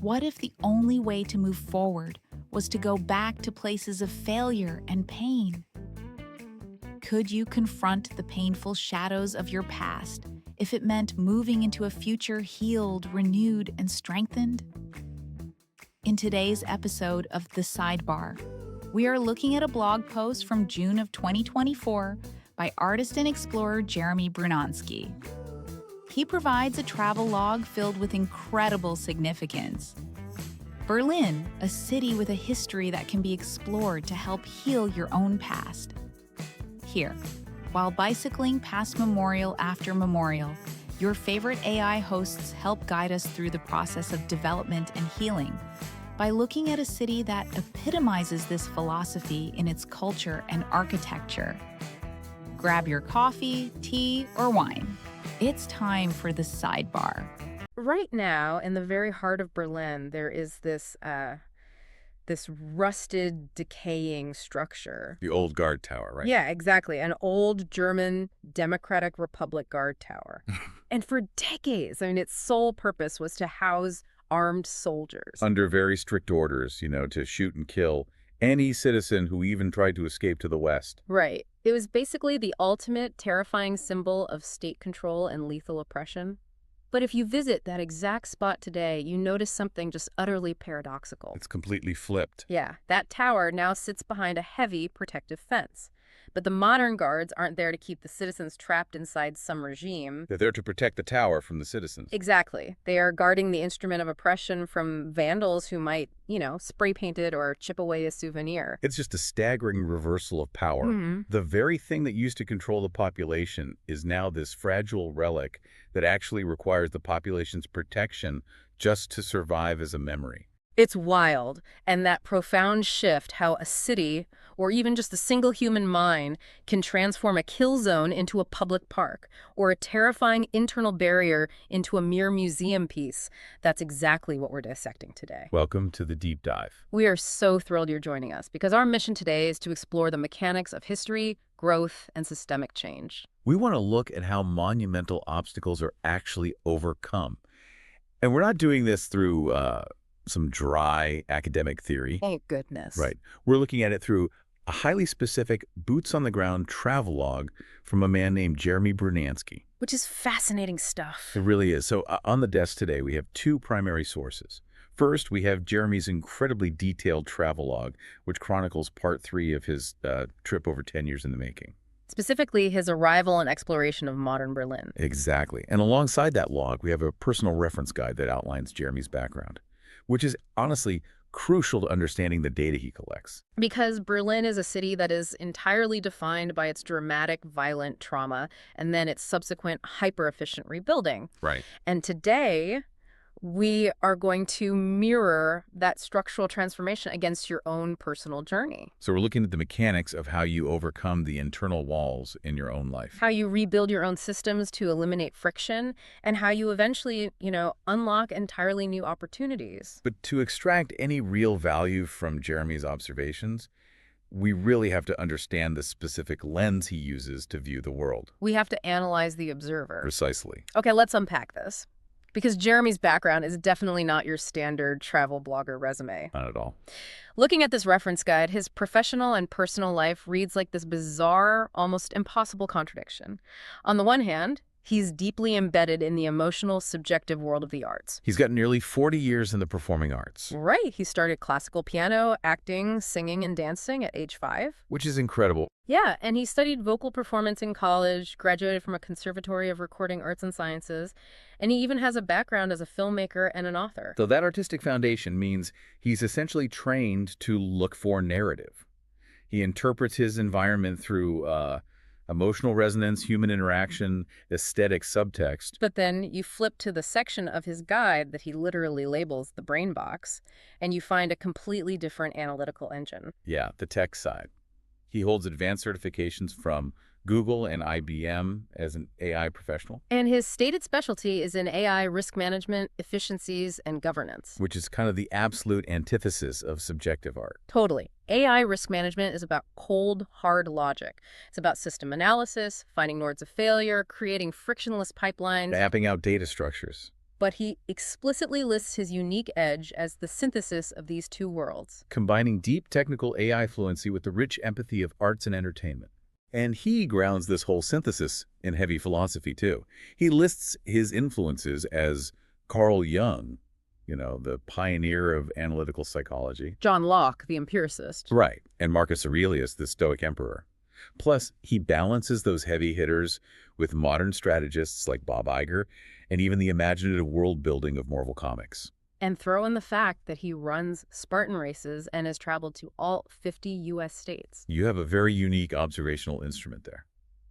what if the only way to move forward was to go back to places of failure and pain? Could you confront the painful shadows of your past if it meant moving into a future healed, renewed, and strengthened? In today's episode of The Sidebar, we are looking at a blog post from June of 2024 by artist and explorer Jeremy Brunansky. He provides a travel log filled with incredible significance. Berlin, a city with a history that can be explored to help heal your own past. Here, while bicycling past memorial after memorial, your favorite AI hosts help guide us through the process of development and healing by looking at a city that epitomizes this philosophy in its culture and architecture. Grab your coffee, tea, or wine. It's time for the sidebar. Right now, in the very heart of Berlin, there is this rusted, decaying structure. The old guard tower, right? Yeah, exactly. An old German Democratic Republic guard tower. And for decades, its sole purpose was to house armed soldiers. Under very strict orders, to shoot and kill any citizen who even tried to escape to the west. Right. It was basically the ultimate terrifying symbol of state control and lethal oppression. But if you visit that exact spot today, you notice something just utterly paradoxical. It's completely flipped. Yeah, that tower now sits behind a heavy protective fence. But the modern guards aren't there to keep the citizens trapped inside some regime. They're there to protect the tower from the citizens. Exactly. They are guarding the instrument of oppression from vandals who might, spray paint it or chip away a souvenir. It's just a staggering reversal of power. Mm-hmm. The very thing that used to control the population is now this fragile relic that actually requires the population's protection just to survive as a memory. It's wild, and that profound shift how a city, or even just a single human mind, can transform a kill zone into a public park, or a terrifying internal barrier into a mere museum piece. That's exactly what we're dissecting today. Welcome to the deep dive. We are so thrilled you're joining us, because our mission today is to explore the mechanics of history, growth, and systemic change. We want to look at how monumental obstacles are actually overcome. And we're not doing this through some dry academic theory. Thank goodness. Right. We're looking at it through a highly specific, boots-on-the-ground travelogue from a man named Jeremy Brunansky. Which is fascinating stuff. It really is. So on the desk today, we have two primary sources. First, we have Jeremy's incredibly detailed travelogue, which chronicles part 3 of his trip over 10 years in the making. Specifically, his arrival and exploration of modern Berlin. Exactly. And alongside that log, we have a personal reference guide that outlines Jeremy's background, which is honestly crucial to understanding the data he collects. Because Berlin is a city that is entirely defined by its dramatic, violent trauma and then its subsequent hyper-efficient rebuilding. Right. And today, we are going to mirror that structural transformation against your own personal journey. So we're looking at the mechanics of how you overcome the internal walls in your own life. How you rebuild your own systems to eliminate friction, and how you eventually, unlock entirely new opportunities. But to extract any real value from Jeremy's observations, we really have to understand the specific lens he uses to view the world. We have to analyze the observer. Precisely. Okay, let's unpack this. Because Jeremy's background is definitely not your standard travel blogger resume. Not at all. Looking at this reference guide, his professional and personal life reads like this bizarre, almost impossible contradiction. On the one hand, he's deeply embedded in the emotional, subjective world of the arts. He's got nearly 40 years in the performing arts. Right. He started classical piano, acting, singing, and dancing at age 5. Which is incredible. Yeah, and he studied vocal performance in college, graduated from a conservatory of recording arts and sciences, and he even has a background as a filmmaker and an author. So that artistic foundation means he's essentially trained to look for narrative. He interprets his environment through emotional resonance, human interaction, aesthetic subtext. But then you flip to the section of his guide that he literally labels the brain box, and you find a completely different analytical engine. Yeah, the tech side. He holds advanced certifications from Google and IBM as an AI professional. And his stated specialty is in AI risk management, efficiencies, and governance. Which is kind of the absolute antithesis of subjective art. Totally. AI risk management is about cold, hard logic. It's about system analysis, finding nodes of failure, creating frictionless pipelines. Mapping out data structures. but he explicitly lists his unique edge as the synthesis of these two worlds. Combining deep technical AI fluency with the rich empathy of arts and entertainment. And he grounds this whole synthesis in heavy philosophy, too. He lists his influences as Carl Jung, the pioneer of analytical psychology. John Locke, the empiricist. Right, and Marcus Aurelius, the Stoic emperor. Plus, he balances those heavy hitters with modern strategists like Bob Iger and even the imaginative world building of Marvel Comics. And throw in the fact that he runs Spartan races and has traveled to all 50 U.S. states. You have a very unique observational instrument there.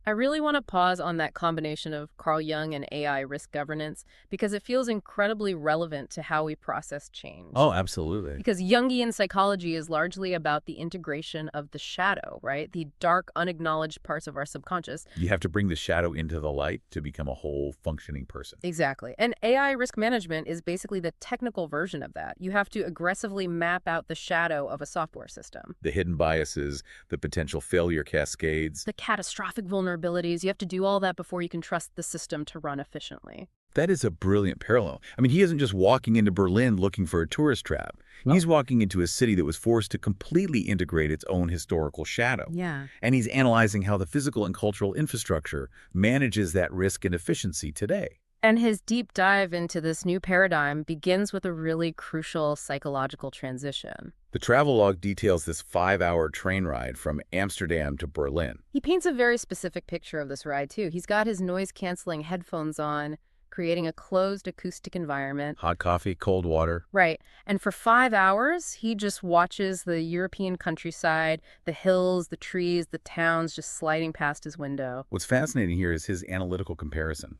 I really want to pause on that combination of Carl Jung and AI risk governance because it feels incredibly relevant to how we process change. Oh, absolutely. Because Jungian psychology is largely about the integration of the shadow, right? The dark, unacknowledged parts of our subconscious. You have to bring the shadow into the light to become a whole functioning person. Exactly. And AI risk management is basically the technical version of that. You have to aggressively map out the shadow of a software system. The hidden biases, the potential failure cascades. The catastrophic vulnerabilities. You have to do all that before you can trust the system to run efficiently. That is a brilliant parallel. I mean, he isn't just walking into Berlin looking for a tourist trap. No. He's walking into a city that was forced to completely integrate its own historical shadow. Yeah. And he's analyzing how the physical and cultural infrastructure manages that risk and efficiency today. And his deep dive into this new paradigm begins with a really crucial psychological transition. The travelogue details this 5-hour train ride from Amsterdam to Berlin. He paints a very specific picture of this ride, too. He's got his noise-canceling headphones on, creating a closed acoustic environment. Hot coffee, cold water. Right. And for 5 hours, he just watches the European countryside, the hills, the trees, the towns just sliding past his window. What's fascinating here is his analytical comparison.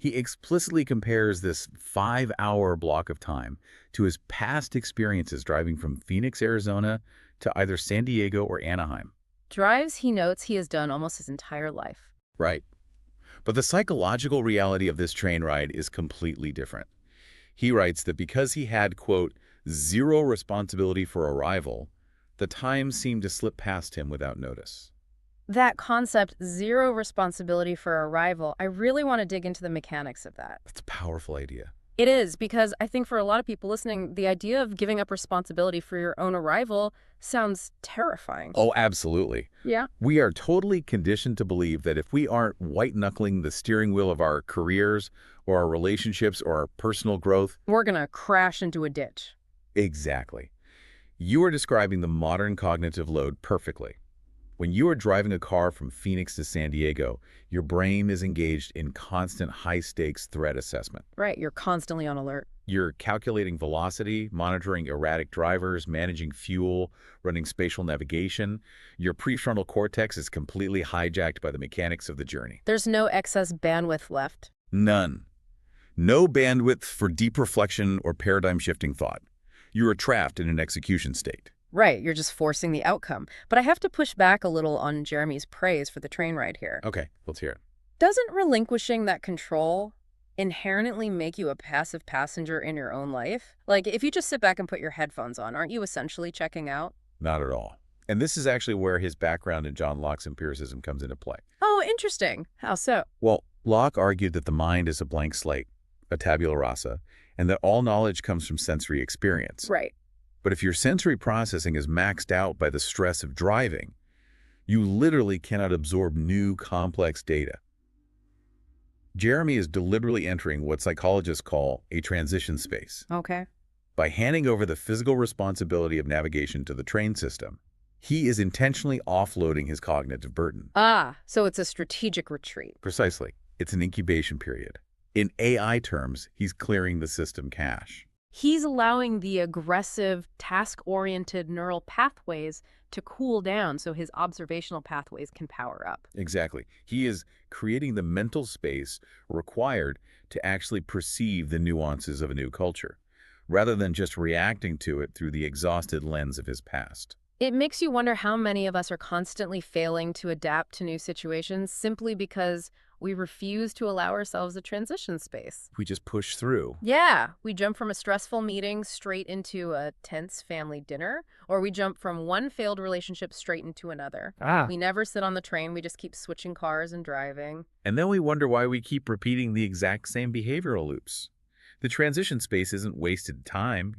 He explicitly compares this 5-hour block of time to his past experiences driving from Phoenix, Arizona to either San Diego or Anaheim. Drives, he notes, he has done almost his entire life. Right. But the psychological reality of this train ride is completely different. He writes that because he had, quote, zero responsibility for arrival, the time seemed to slip past him without notice. That concept, zero responsibility for arrival, I really want to dig into the mechanics of that. It's a powerful idea. It is, because I think for a lot of people listening, the idea of giving up responsibility for your own arrival sounds terrifying. Oh, absolutely. Yeah. We are totally conditioned to believe that if we aren't white-knuckling the steering wheel of our careers or our relationships or our personal growth, we're going to crash into a ditch. Exactly. You are describing the modern cognitive load perfectly. When you are driving a car from Phoenix to San Diego, your brain is engaged in constant high-stakes threat assessment. Right, you're constantly on alert. You're calculating velocity, monitoring erratic drivers, managing fuel, running spatial navigation. Your prefrontal cortex is completely hijacked by the mechanics of the journey. There's no excess bandwidth left. None. No bandwidth for deep reflection or paradigm-shifting thought. You are trapped in an execution state. Right, you're just forcing the outcome. But I have to push back a little on Jeremy's praise for the train ride here. Okay, let's hear it. Doesn't relinquishing that control inherently make you a passive passenger in your own life? Like, if you just sit back and put your headphones on, aren't you essentially checking out? Not at all. And this is actually where his background in John Locke's empiricism comes into play. Oh, interesting. How so? Well, Locke argued that the mind is a blank slate, a tabula rasa, and that all knowledge comes from sensory experience. Right. But if your sensory processing is maxed out by the stress of driving, you literally cannot absorb new, complex data. Jeremy is deliberately entering what psychologists call a transition space. Okay. By handing over the physical responsibility of navigation to the train system, he is intentionally offloading his cognitive burden. Ah, so it's a strategic retreat. Precisely. It's an incubation period. In AI terms, he's clearing the system cache. He's allowing the aggressive, task-oriented neural pathways to cool down so his observational pathways can power up. Exactly. He is creating the mental space required to actually perceive the nuances of a new culture, rather than just reacting to it through the exhausted lens of his past. It makes you wonder how many of us are constantly failing to adapt to new situations simply because we refuse to allow ourselves a transition space. We just push through. Yeah, we jump from a stressful meeting straight into a tense family dinner, or we jump from one failed relationship straight into another. We never sit on the train, we just keep switching cars and driving. And then we wonder why we keep repeating the exact same behavioral loops. The transition space isn't wasted time,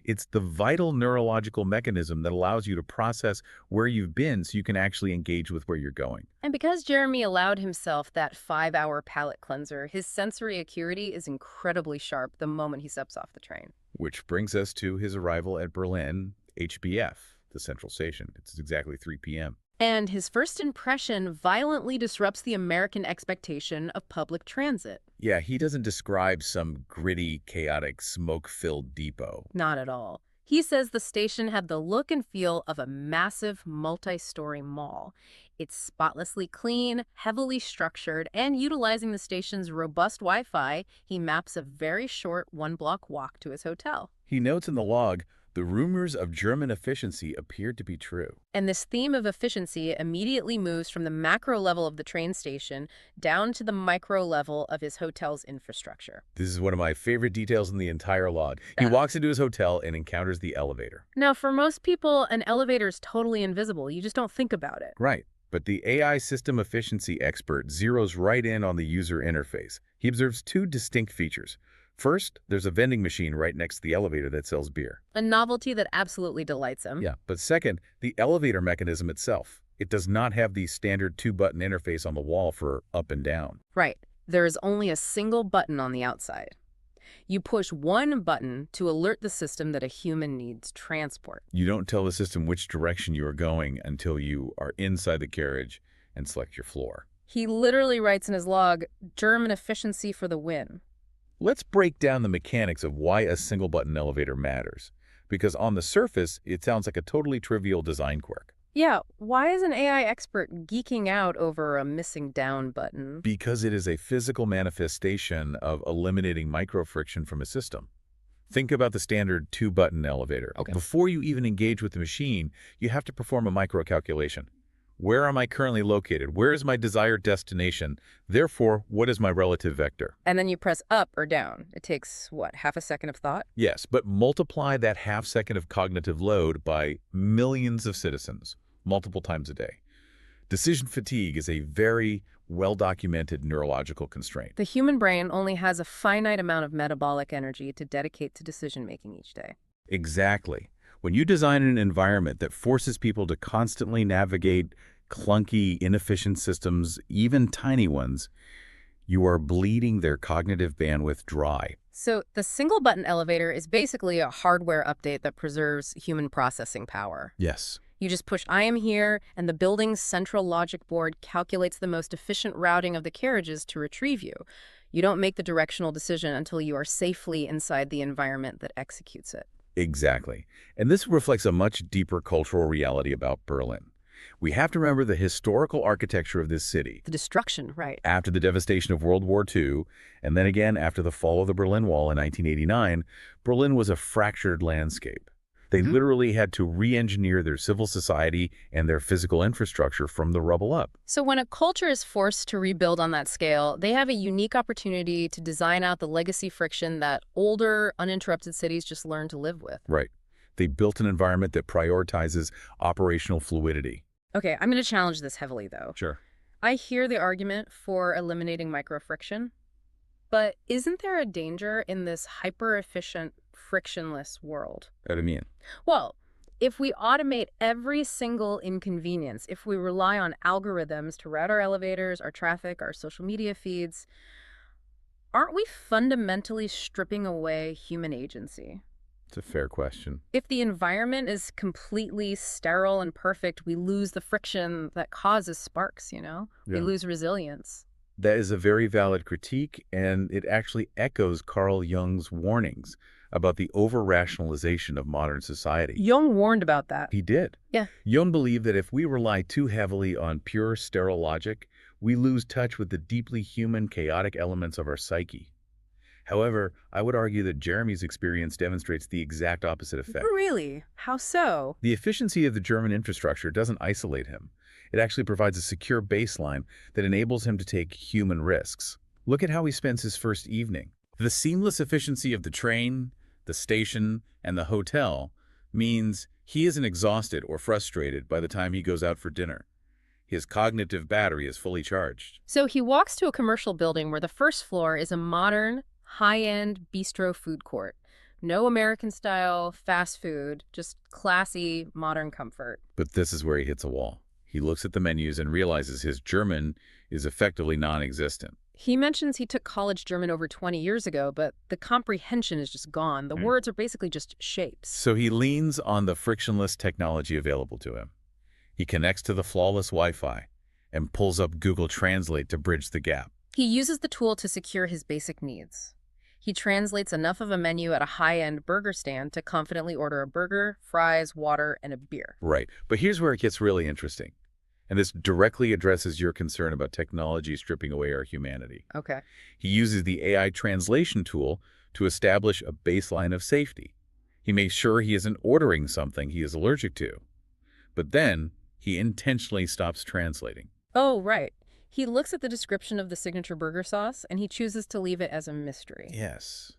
It's the vital neurological mechanism that allows you to process where you've been so you can actually engage with where you're going. And because Jeremy allowed himself that 5-hour palate cleanser, his sensory acuity is incredibly sharp the moment he steps off the train. Which brings us to his arrival at Berlin, HBF, the central station. It's exactly 3 p.m. And his first impression violently disrupts the American expectation of public transit. Yeah, he doesn't describe some gritty, chaotic, smoke-filled depot. Not at all. He says the station had the look and feel of a massive multi-story mall. It's spotlessly clean, heavily structured, and utilizing the station's robust Wi-Fi, he maps a very short one-block walk to his hotel. He notes in the log, the rumors of German efficiency appeared to be true. And this theme of efficiency immediately moves from the macro level of the train station down to the micro level of his hotel's infrastructure. This is one of my favorite details in the entire log. He walks into his hotel and encounters the elevator. Now, for most people, an elevator is totally invisible. You just don't think about it. Right. But the AI system efficiency expert zeroes right in on the user interface. He observes two distinct features. First, there's a vending machine right next to the elevator that sells beer. A novelty that absolutely delights him. Yeah, but second, the elevator mechanism itself. It does not have the standard two-button interface on the wall for up and down. Right. There is only a single button on the outside. You push one button to alert the system that a human needs transport. You don't tell the system which direction you are going until you are inside the carriage and select your floor. He literally writes in his log, "German efficiency for the win." Let's break down the mechanics of why a single-button elevator matters. Because on the surface, it sounds like a totally trivial design quirk. Yeah, why is an AI expert geeking out over a missing down button? Because it is a physical manifestation of eliminating microfriction from a system. Think about the standard two-button elevator. Okay. Before you even engage with the machine, you have to perform a micro-calculation. Where am I currently located? Where is my desired destination? Therefore, what is my relative vector? And then you press up or down. It takes, what, half a second of thought? Yes, but multiply that half second of cognitive load by millions of citizens, multiple times a day. Decision fatigue is a very well-documented neurological constraint. The human brain only has a finite amount of metabolic energy to dedicate to decision-making each day. Exactly. When you design an environment that forces people to constantly navigate clunky, inefficient systems, even tiny ones, you are bleeding their cognitive bandwidth dry. So the single-button elevator is basically a hardware update that preserves human processing power. Yes. You just push "I am here," and the building's central logic board calculates the most efficient routing of the carriages to retrieve you. You don't make the directional decision until you are safely inside the environment that executes it. Exactly. And this reflects a much deeper cultural reality about Berlin. We have to remember the historical architecture of this city. The destruction, right. After the devastation of World War II, and then again after the fall of the Berlin Wall in 1989, Berlin was a fractured landscape. They literally had to re-engineer their civil society and their physical infrastructure from the rubble up. So when a culture is forced to rebuild on that scale, they have a unique opportunity to design out the legacy friction that older, uninterrupted cities just learn to live with. Right. They built an environment that prioritizes operational fluidity. Okay, I'm going to challenge this heavily, though. Sure. I hear the argument for eliminating microfriction, but isn't there a danger in this hyper-efficient, frictionless world? What do you mean? Well, if we automate every single inconvenience, if we rely on algorithms to route our elevators, our traffic, our social media feeds, aren't we fundamentally stripping away human agency? It's a fair question. If the environment is completely sterile and perfect, we lose the friction that causes sparks, Yeah. We lose resilience. That is a very valid critique, and it actually echoes Carl Jung's warnings about the over-rationalization of modern society. Jung warned about that. He did. Yeah. Jung believed that if we rely too heavily on pure, sterile logic, we lose touch with the deeply human, chaotic elements of our psyche. However, I would argue that Jeremy's experience demonstrates the exact opposite effect. Really? How so? The efficiency of the German infrastructure doesn't isolate him. It actually provides a secure baseline that enables him to take human risks. Look at how he spends his first evening. The seamless efficiency of the train, the station, and the hotel means he isn't exhausted or frustrated by the time he goes out for dinner. His cognitive battery is fully charged. So he walks to a commercial building where the first floor is a modern, high-end bistro food court. No American-style fast food, just classy, modern comfort. But this is where he hits a wall. He looks at the menus and realizes his German is effectively non-existent. He mentions he took college German over 20 years ago, but the comprehension is just gone. The words are basically just shapes. So he leans on the frictionless technology available to him. He connects to the flawless Wi-Fi and pulls up Google Translate to bridge the gap. He uses the tool to secure his basic needs. He translates enough of a menu at a high-end burger stand to confidently order a burger, fries, water, and a beer. Right. But here's where it gets really interesting. And this directly addresses your concern about technology stripping away our humanity. Okay. He uses the AI translation tool to establish a baseline of safety. He makes sure he isn't ordering something he is allergic to. But then he intentionally stops translating. Oh, right. He looks at the description of the signature burger sauce, and he chooses to leave it as a mystery. Yes.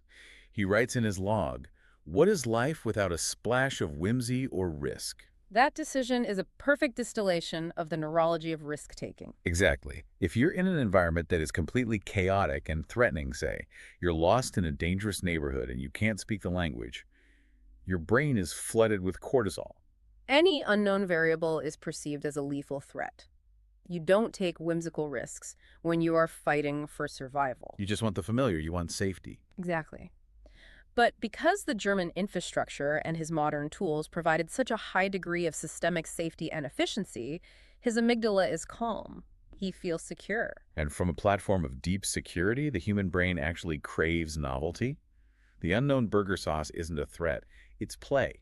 He writes in his log, "What is life without a splash of whimsy or risk?" That decision is a perfect distillation of the neurology of risk-taking. Exactly. If you're in an environment that is completely chaotic and threatening, say, you're lost in a dangerous neighborhood and you can't speak the language, your brain is flooded with cortisol. Any unknown variable is perceived as a lethal threat. You don't take whimsical risks when you are fighting for survival. You just want the familiar. You want safety. Exactly. But because the German infrastructure and his modern tools provided such a high degree of systemic safety and efficiency, his amygdala is calm. He feels secure. And from a platform of deep security, the human brain actually craves novelty. The unknown burger sauce isn't a threat. It's play.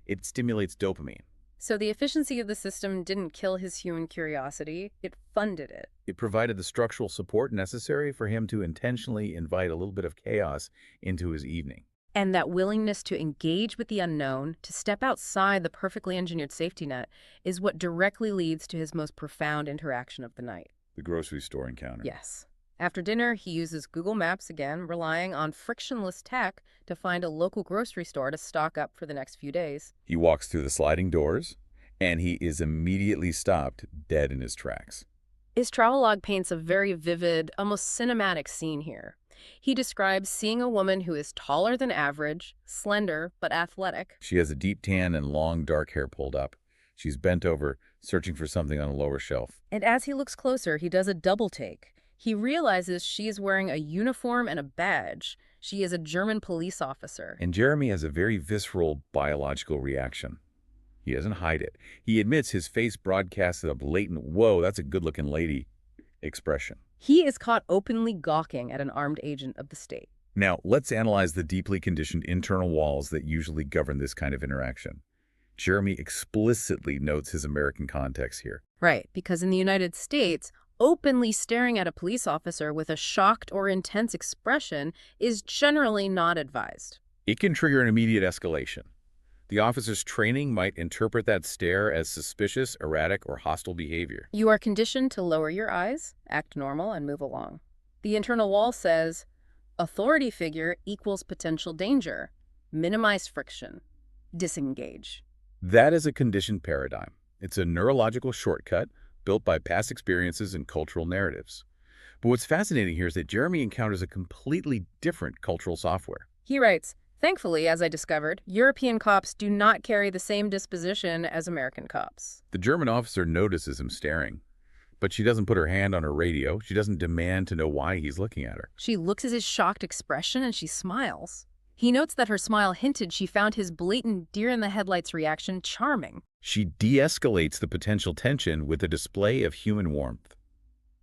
It stimulates dopamine. So the efficiency of the system didn't kill his human curiosity, it funded it. It provided the structural support necessary for him to intentionally invite a little bit of chaos into his evening. And that willingness to engage with the unknown, to step outside the perfectly engineered safety net, is what directly leads to his most profound interaction of the night. The grocery store encounter. Yes. After dinner, he uses Google Maps again, relying on frictionless tech to find a local grocery store to stock up for the next few days. He walks through the sliding doors, and he is immediately stopped dead in his tracks. His travelogue paints a very vivid, almost cinematic scene here. He describes seeing a woman who is taller than average, slender, but athletic. She has a deep tan and long dark hair pulled up. She's bent over, searching for something on a lower shelf. And as he looks closer, he does a double take. He realizes she is wearing a uniform and a badge. She is a German police officer. And Jeremy has a very visceral biological reaction. He doesn't hide it. He admits his face broadcasted a blatant, "Whoa, that's a good-looking lady," expression. He is caught openly gawking at an armed agent of the state. Now, let's analyze the deeply conditioned internal walls that usually govern this kind of interaction. Jeremy explicitly notes his American context here. Right, because in the United States, openly staring at a police officer with a shocked or intense expression is generally not advised. It can trigger an immediate escalation. The officer's training might interpret that stare as suspicious, erratic, or hostile behavior. You are conditioned to lower your eyes, act normal, and move along. The internal wall says, authority figure equals potential danger. Minimize friction. Disengage. That is a conditioned paradigm. It's a neurological shortcut built by past experiences and cultural narratives. But what's fascinating here is that Jeremy encounters a completely different cultural software. He writes, thankfully, as I discovered, European cops do not carry the same disposition as American cops. The German officer notices him staring, but she doesn't put her hand on her radio. She doesn't demand to know why he's looking at her. She looks at his shocked expression and she smiles. He notes that her smile hinted she found his blatant deer-in-the-headlights reaction charming. She de-escalates the potential tension with a display of human warmth.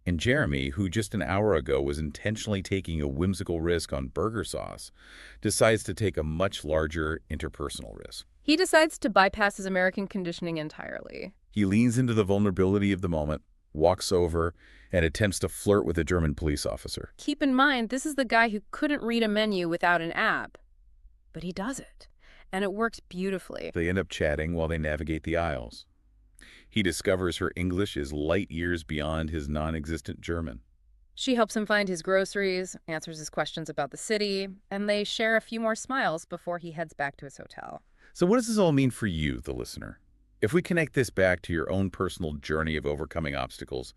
And Jeremy, who just an hour ago was intentionally taking a whimsical risk on burger sauce, decides to take a much larger interpersonal risk. He decides to bypass his American conditioning entirely. He leans into the vulnerability of the moment, walks over, and attempts to flirt with a German police officer. Keep in mind, this is the guy who couldn't read a menu without an app. But he does it, and it works beautifully. They end up chatting while they navigate the aisles. He discovers her English is light years beyond his non-existent German. She helps him find his groceries, answers his questions about the city, and they share a few more smiles before he heads back to his hotel. So what does this all mean for you, the listener? If we connect this back to your own personal journey of overcoming obstacles,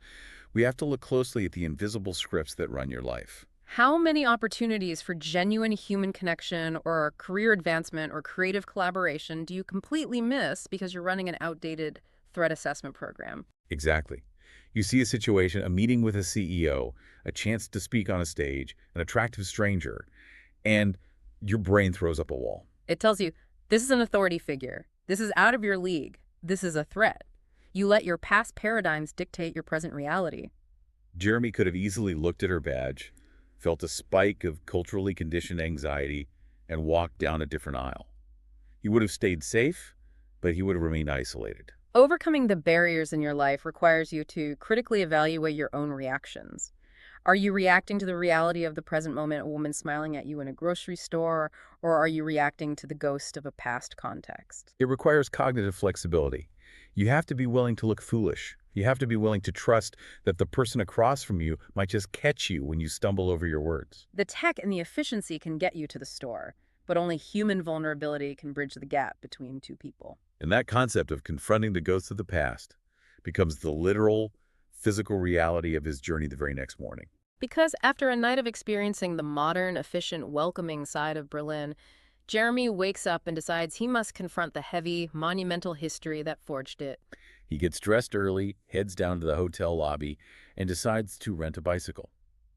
we have to look closely at the invisible scripts that run your life. How many opportunities for genuine human connection or career advancement or creative collaboration do you completely miss because you're running an outdated threat assessment program? Exactly. You see a situation, a meeting with a CEO, a chance to speak on a stage, an attractive stranger, and your brain throws up a wall. It tells you, this is an authority figure. This is out of your league. This is a threat. You let your past paradigms dictate your present reality. Jeremy could have easily looked at her badge, felt a spike of culturally conditioned anxiety, and walked down a different aisle. He would have stayed safe, but he would have remained isolated. Overcoming the barriers in your life requires you to critically evaluate your own reactions. Are you reacting to the reality of the present moment, a woman smiling at you in a grocery store, or are you reacting to the ghost of a past context? It requires cognitive flexibility. You have to be willing to look foolish. You have to be willing to trust that the person across from you might just catch you when you stumble over your words. The tech and the efficiency can get you to the store, but only human vulnerability can bridge the gap between two people. And that concept of confronting the ghosts of the past becomes the literal, physical reality of his journey the very next morning. Because after a night of experiencing the modern, efficient, welcoming side of Berlin, Jeremy wakes up and decides he must confront the heavy, monumental history that forged it. He gets dressed early, heads down to the hotel lobby, and decides to rent a bicycle.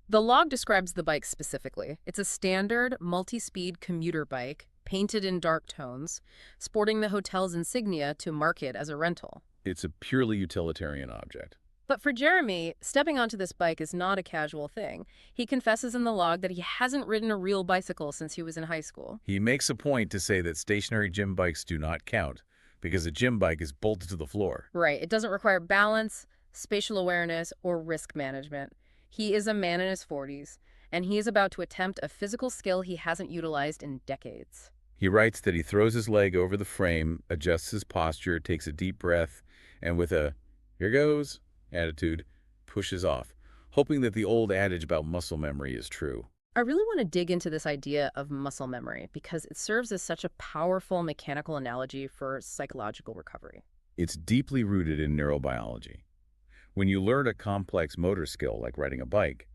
The log describes the bike specifically. It's a standard, multi-speed commuter bike, painted in dark tones, sporting the hotel's insignia to market as a rental. It's a purely utilitarian object. But for Jeremy, stepping onto this bike is not a casual thing. He confesses in the log that he hasn't ridden a real bicycle since he was in high school. He makes a point to say that stationary gym bikes do not count because a gym bike is bolted to the floor. Right. It doesn't require balance, spatial awareness, or risk management. He is a man in his 40s, and he is about to attempt a physical skill he hasn't utilized in decades. He writes that he throws his leg over the frame, adjusts his posture, takes a deep breath, and with a "here goes" attitude, pushes off, hoping that the old adage about muscle memory is true. I really want to dig into this idea of muscle memory because it serves as such a powerful mechanical analogy for psychological recovery. It's deeply rooted in neurobiology. When you learn a complex motor skill like riding a bike,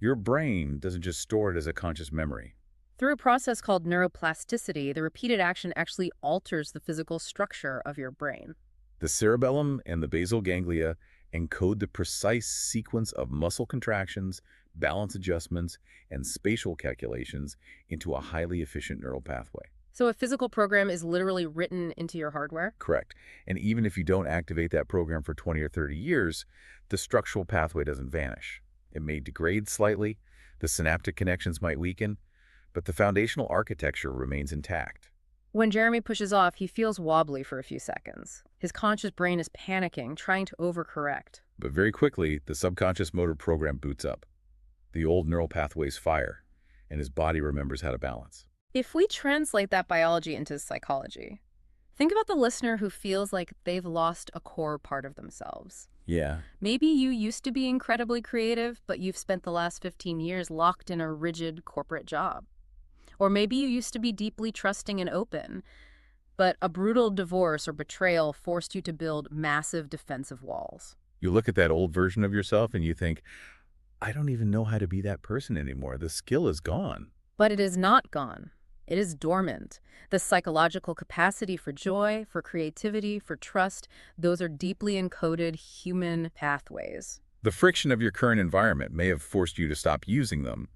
your brain doesn't just store it as a conscious memory. Through a process called neuroplasticity, the repeated action actually alters the physical structure of your brain. The cerebellum and the basal ganglia encode the precise sequence of muscle contractions, balance adjustments, and spatial calculations into a highly efficient neural pathway. So a physical program is literally written into your hardware? Correct. And even if you don't activate that program for 20 or 30 years, the structural pathway doesn't vanish. It may degrade slightly, the synaptic connections might weaken, but the foundational architecture remains intact. When Jeremy pushes off, he feels wobbly for a few seconds. His conscious brain is panicking, trying to overcorrect. But very quickly, the subconscious motor program boots up. The old neural pathways fire, and his body remembers how to balance. If we translate that biology into psychology, think about the listener who feels like they've lost a core part of themselves. Yeah. Maybe you used to be incredibly creative, but you've spent the last 15 years locked in a rigid corporate job. Or maybe you used to be deeply trusting and open, but a brutal divorce or betrayal forced you to build massive defensive walls. You look at that old version of yourself and you think, I don't even know how to be that person anymore. The skill is gone. But it is not gone. It is dormant. The psychological capacity for joy, for creativity, for trust, those are deeply encoded human pathways. The friction of your current environment may have forced you to stop using them,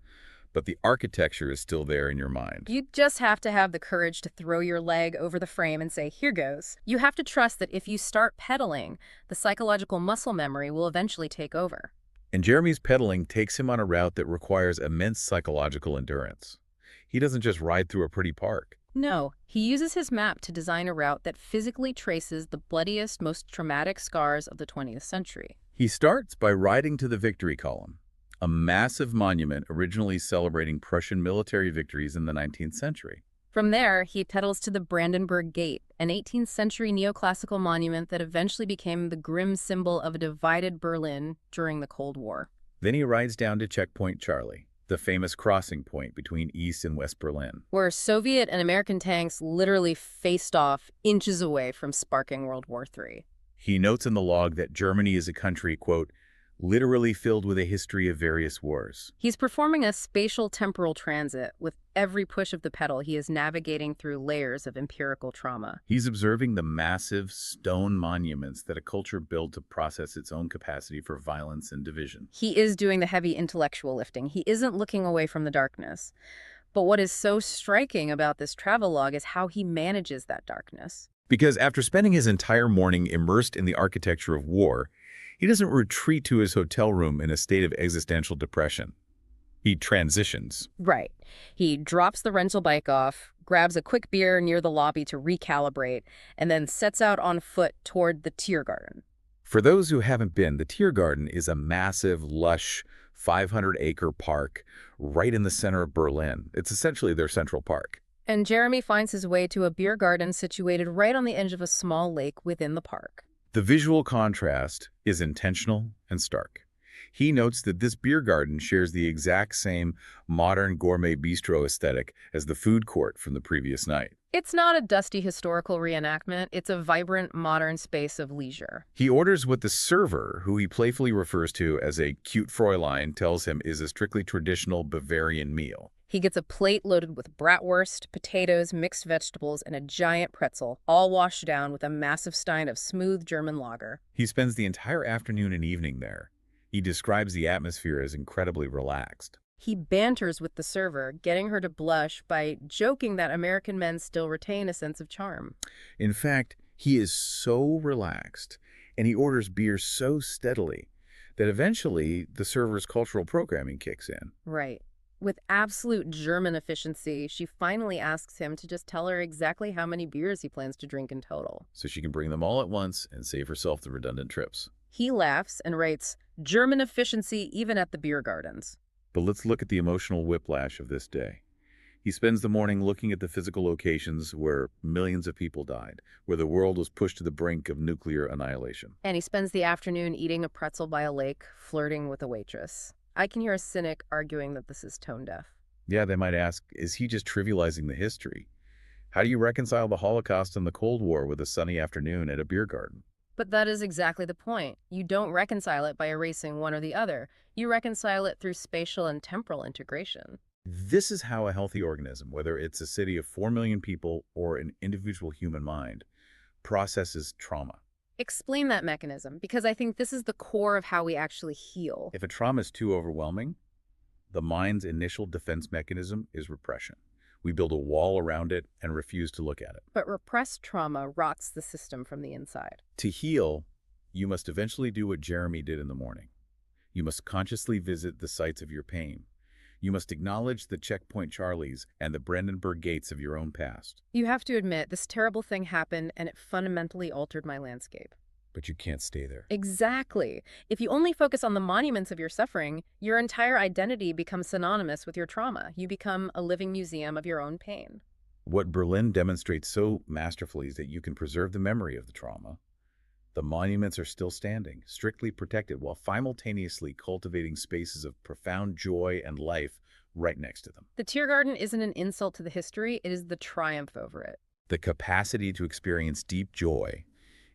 but the architecture is still there in your mind. You just have to have the courage to throw your leg over the frame and say, here goes. You have to trust that if you start pedaling, the psychological muscle memory will eventually take over. And Jeremy's pedaling takes him on a route that requires immense psychological endurance. He doesn't just ride through a pretty park. No, he uses his map to design a route that physically traces the bloodiest, most traumatic scars of the 20th century. He starts by riding to the Victory Column, a massive monument originally celebrating Prussian military victories in the 19th century. From there, he pedals to the Brandenburg Gate, an 18th century neoclassical monument that eventually became the grim symbol of a divided Berlin during the Cold War. Then he rides down to Checkpoint Charlie, the famous crossing point between East and West Berlin, where Soviet and American tanks literally faced off inches away from sparking World War III. He notes in the log that Germany is a country, quote, literally filled with a history of various wars. He's performing a spatial temporal transit. With every push of the pedal, he is navigating through layers of empirical trauma. He's observing the massive stone monuments that a culture built to process its own capacity for violence and division. He is doing the heavy intellectual lifting. He isn't looking away from the darkness. But what is so striking about this travelogue is how he manages that darkness. Because after spending his entire morning immersed in the architecture of war, he doesn't retreat to his hotel room in a state of existential depression. He transitions. Right. He drops the rental bike off, grabs a quick beer near the lobby to recalibrate, and then sets out on foot toward the Tiergarten. For those who haven't been, the Tiergarten is a massive, lush, 500-acre park right in the center of Berlin. It's essentially their central park. And Jeremy finds his way to a beer garden situated right on the edge of a small lake within the park. The visual contrast is intentional and stark. He notes that this beer garden shares the exact same modern gourmet bistro aesthetic as the food court from the previous night. It's not a dusty historical reenactment. It's a vibrant, modern space of leisure. He orders what the server, who he playfully refers to as a cute Fräulein, tells him is a strictly traditional Bavarian meal. He gets a plate loaded with bratwurst, potatoes, mixed vegetables, and a giant pretzel, all washed down with a massive stein of smooth German lager. He spends the entire afternoon and evening there. He describes the atmosphere as incredibly relaxed. He banters with the server, getting her to blush by joking that American men still retain a sense of charm. In fact, he is so relaxed, and he orders beer so steadily, that eventually the server's cultural programming kicks in. Right. With absolute German efficiency, she finally asks him to just tell her exactly how many beers he plans to drink in total. So she can bring them all at once and save herself the redundant trips. He laughs and writes, "German efficiency even at the beer gardens." But let's look at the emotional whiplash of this day. He spends the morning looking at the physical locations where millions of people died, where the world was pushed to the brink of nuclear annihilation. And he spends the afternoon eating a pretzel by a lake, flirting with a waitress. I can hear a cynic arguing that this is tone deaf. Yeah, they might ask, is he just trivializing the history? How do you reconcile the Holocaust and the Cold War with a sunny afternoon at a beer garden? But that is exactly the point. You don't reconcile it by erasing one or the other. You reconcile it through spatial and temporal integration. This is how a healthy organism, whether it's a city of 4 million people or an individual human mind, processes trauma. Explain that mechanism, because I think this is the core of how we actually heal. If a trauma is too overwhelming, the mind's initial defense mechanism is repression. We build a wall around it and refuse to look at it. But repressed trauma rots the system from the inside. To heal, you must eventually do what Jeremy did in the morning. You must consciously visit the sites of your pain. You must acknowledge the Checkpoint Charlies and the Brandenburg Gates of your own past. You have to admit, this terrible thing happened and it fundamentally altered my landscape. But you can't stay there. Exactly. If you only focus on the monuments of your suffering, your entire identity becomes synonymous with your trauma. You become a living museum of your own pain. What Berlin demonstrates so masterfully is that you can preserve the memory of the trauma. The monuments are still standing, strictly protected, while simultaneously cultivating spaces of profound joy and life right next to them. The Tiergarten isn't an insult to the history, it is the triumph over it. The capacity to experience deep joy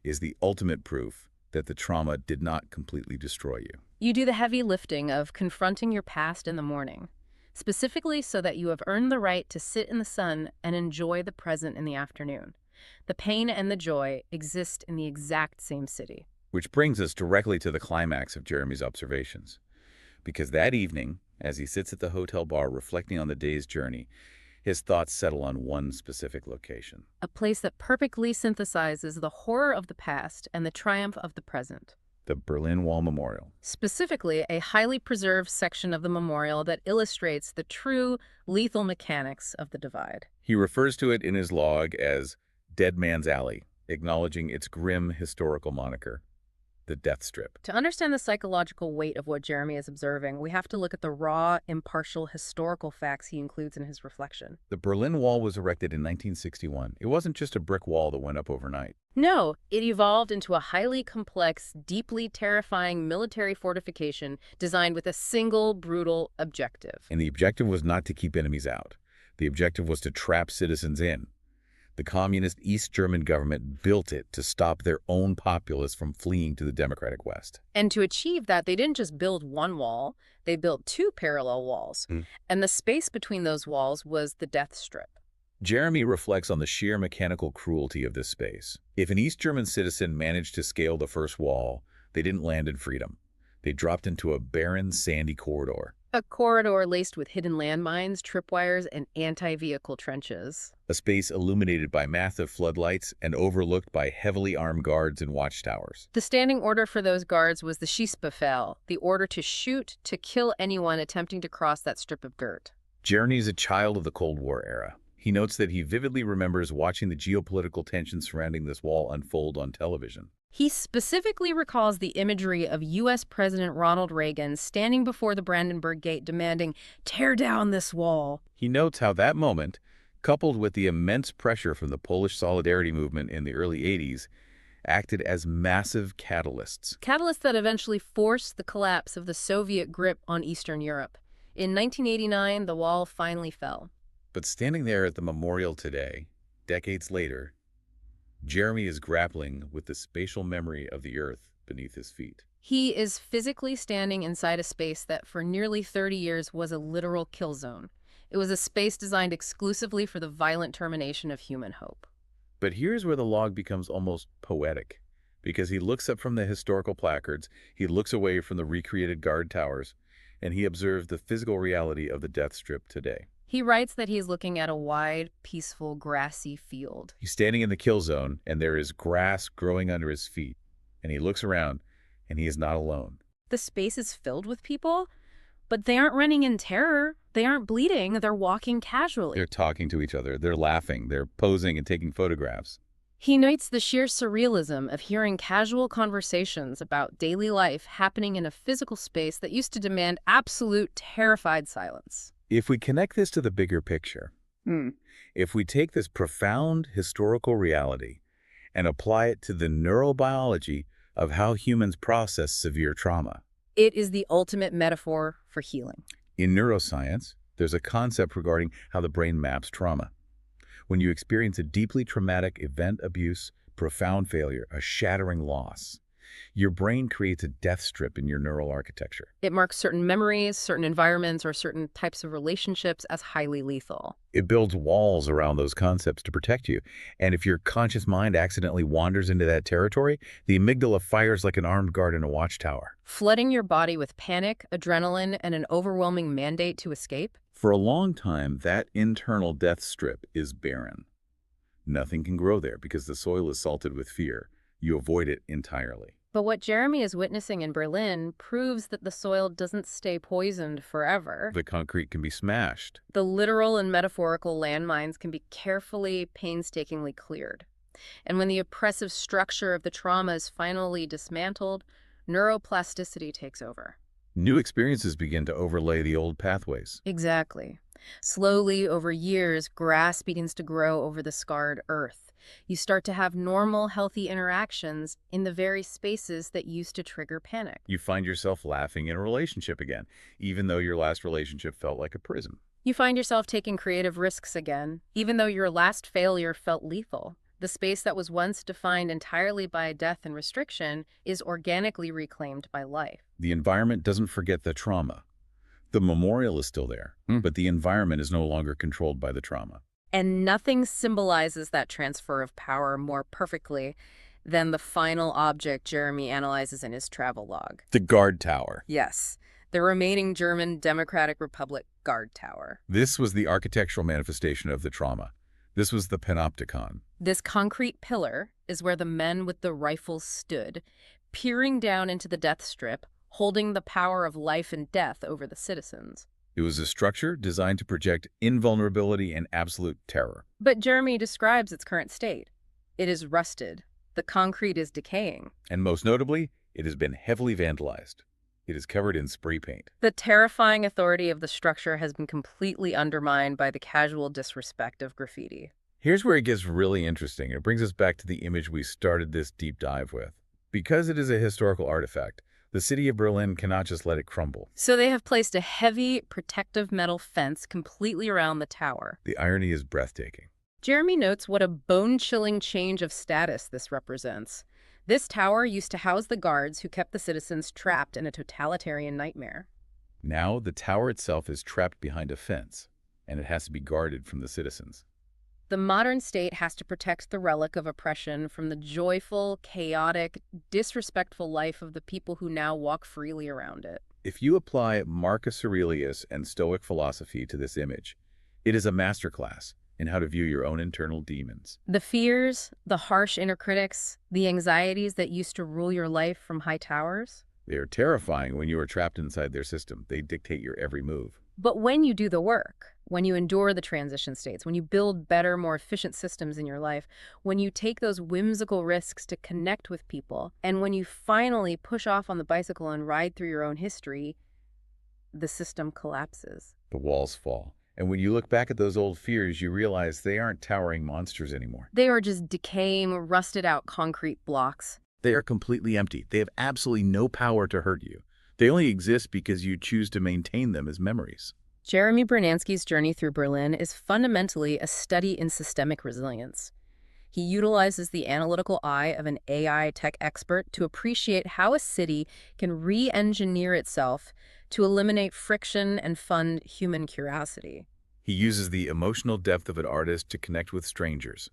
is the ultimate proof that the trauma did not completely destroy you. You do the heavy lifting of confronting your past in the morning, specifically so that you have earned the right to sit in the sun and enjoy the present in the afternoon. The pain and the joy exist in the exact same city. Which brings us directly to the climax of Jeremy's observations. Because that evening, as he sits at the hotel bar reflecting on the day's journey, his thoughts settle on one specific location. A place that perfectly synthesizes the horror of the past and the triumph of the present. The Berlin Wall Memorial. Specifically, a highly preserved section of the memorial that illustrates the true lethal mechanics of the divide. He refers to it in his log as Dead Man's Alley, acknowledging its grim historical moniker, the Death Strip. To understand the psychological weight of what Jeremy is observing, we have to look at the raw, impartial historical facts he includes in his reflection. The Berlin Wall was erected in 1961. It wasn't just a brick wall that went up overnight. No, it evolved into a highly complex, deeply terrifying military fortification designed with a single, brutal objective. And the objective was not to keep enemies out. The objective was to trap citizens in. The communist East German government built it to stop their own populace from fleeing to the democratic West. And to achieve that, they didn't just build one wall, they built two parallel walls. And the space between those walls was the death strip. Jeremy reflects on the sheer mechanical cruelty of this space. If an East German citizen managed to scale the first wall, they didn't land in freedom. They dropped into a barren, sandy corridor. A corridor laced with hidden landmines, tripwires, and anti-vehicle trenches. A space illuminated by massive floodlights and overlooked by heavily armed guards and watchtowers. The standing order for those guards was the Schießbefehl, the order to shoot, to kill anyone attempting to cross that strip of dirt. Jeremy is a child of the Cold War era. He notes that he vividly remembers watching the geopolitical tensions surrounding this wall unfold on television. He specifically recalls the imagery of U.S. President Ronald Reagan standing before the Brandenburg Gate demanding, "Tear down this wall." He notes how that moment, coupled with the immense pressure from the Polish Solidarity movement in the early 80s, acted as massive catalysts. Catalysts that eventually forced the collapse of the Soviet grip on Eastern Europe. In 1989, the wall finally fell. But standing there at the memorial today, decades later, Jeremy is grappling with the spatial memory of the earth beneath his feet. He is physically standing inside a space that for nearly 30 years was a literal kill zone. It was a space designed exclusively for the violent termination of human hope. But here's where the log becomes almost poetic, because he looks up from the historical placards, he looks away from the recreated guard towers, and he observes the physical reality of the death strip today. He writes that he is looking at a wide, peaceful, grassy field. He's standing in the kill zone, and there is grass growing under his feet, and he looks around, and he is not alone. The space is filled with people, but they aren't running in terror. They aren't bleeding. They're walking casually. They're talking to each other. They're laughing. They're posing and taking photographs. He notes the sheer surrealism of hearing casual conversations about daily life happening in a physical space that used to demand absolute, terrified silence. If we connect this to the bigger picture, if we take this profound historical reality and apply it to the neurobiology of how humans process severe trauma. It is the ultimate metaphor for healing. In neuroscience, there's a concept regarding how the brain maps trauma. When you experience a deeply traumatic event, abuse, profound failure, a shattering loss, your brain creates a death strip in your neural architecture. It marks certain memories, certain environments, or certain types of relationships as highly lethal. It builds walls around those concepts to protect you. And if your conscious mind accidentally wanders into that territory, the amygdala fires like an armed guard in a watchtower, Flooding your body with panic, adrenaline, and an overwhelming mandate to escape. For a long time, that internal death strip is barren. Nothing can grow there because the soil is salted with fear. You avoid it entirely. But what Jeremy is witnessing in Berlin proves that the soil doesn't stay poisoned forever. The concrete can be smashed. The literal and metaphorical landmines can be carefully, painstakingly cleared. And when the oppressive structure of the trauma is finally dismantled, neuroplasticity takes over. New experiences begin to overlay the old pathways. Exactly. Slowly, over years, grass begins to grow over the scarred earth. You start to have normal, healthy interactions in the very spaces that used to trigger panic. You find yourself laughing in a relationship again, even though your last relationship felt like a prison. You find yourself taking creative risks again, even though your last failure felt lethal. The space that was once defined entirely by death and restriction is organically reclaimed by life. The environment doesn't forget the trauma. The memorial is still there, but the environment is no longer controlled by the trauma. And nothing symbolizes that transfer of power more perfectly than the final object Jeremy analyzes in his travelogue. The guard tower. Yes, the remaining German Democratic Republic guard tower. This was the architectural manifestation of the trauma. This was the panopticon. This concrete pillar is where the men with the rifles stood, peering down into the death strip, holding the power of life and death over the citizens. It was a structure designed to project invulnerability and absolute terror. But Jeremy describes its current state. It is rusted. The concrete is decaying. And most notably, it has been heavily vandalized. It is covered in spray paint. The terrifying authority of the structure has been completely undermined by the casual disrespect of graffiti. Here's where it gets really interesting. It brings us back to the image we started this deep dive with. Because it is a historical artifact, the city of Berlin cannot just let it crumble. So they have placed a heavy, protective metal fence completely around the tower. The irony is breathtaking. Jeremy notes what a bone-chilling change of status this represents. This tower used to house the guards who kept the citizens trapped in a totalitarian nightmare. Now, the tower itself is trapped behind a fence, and it has to be guarded from the citizens. The modern state has to protect the relic of oppression from the joyful, chaotic, disrespectful life of the people who now walk freely around it. If you apply Marcus Aurelius and Stoic philosophy to this image, it is a masterclass in how to view your own internal demons. The fears, the harsh inner critics, the anxieties that used to rule your life from high towers. They are terrifying when you are trapped inside their system. They dictate your every move. But when you do the work, when you endure the transition states, when you build better, more efficient systems in your life, when you take those whimsical risks to connect with people, and when you finally push off on the bicycle and ride through your own history, the system collapses. The walls fall. And when you look back at those old fears, you realize they aren't towering monsters anymore. They are just decaying, rusted-out concrete blocks. They are completely empty. They have absolutely no power to hurt you. They only exist because you choose to maintain them as memories. Jeremy Brunansky's journey through Berlin is fundamentally a study in systemic resilience. He utilizes the analytical eye of an AI tech expert to appreciate how a city can re-engineer itself to eliminate friction and fund human curiosity. He uses the emotional depth of an artist to connect with strangers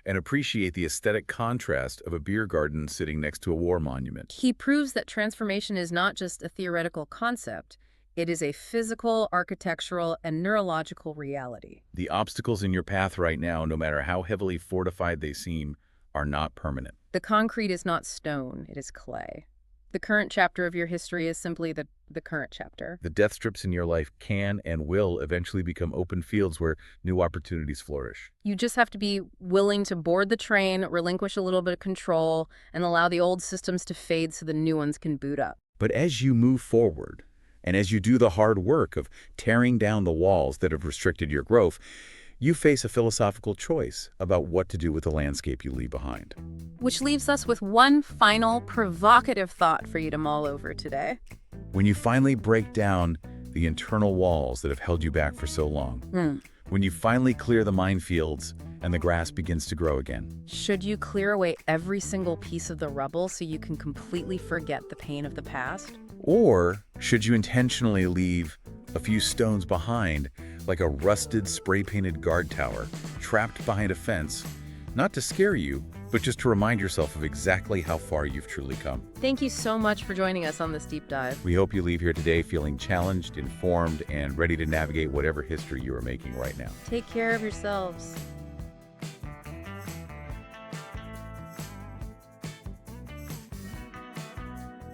and appreciate the aesthetic contrast of a beer garden sitting next to a war monument. He proves that transformation is not just a theoretical concept, it is a physical, architectural, and neurological reality. The obstacles in your path right now, no matter how heavily fortified they seem, are not permanent. The concrete is not stone, it is clay. The current chapter of your history is simply the current chapter. The death strips in your life can and will eventually become open fields where new opportunities flourish. You just have to be willing to board the train, relinquish a little bit of control, and allow the old systems to fade so the new ones can boot up. But as you move forward, and as you do the hard work of tearing down the walls that have restricted your growth, you face a philosophical choice about what to do with the landscape you leave behind. Which leaves us with one final provocative thought for you to mull over today. When you finally break down the internal walls that have held you back for so long, when you finally clear the minefields and the grass begins to grow again, should you clear away every single piece of the rubble so you can completely forget the pain of the past? Or should you intentionally leave a few stones behind, like a rusted, spray-painted guard tower, trapped behind a fence, not to scare you, but just to remind yourself of exactly how far you've truly come? Thank you so much for joining us on this deep dive. We hope you leave here today feeling challenged, informed, and ready to navigate whatever history you are making right now. Take care of yourselves.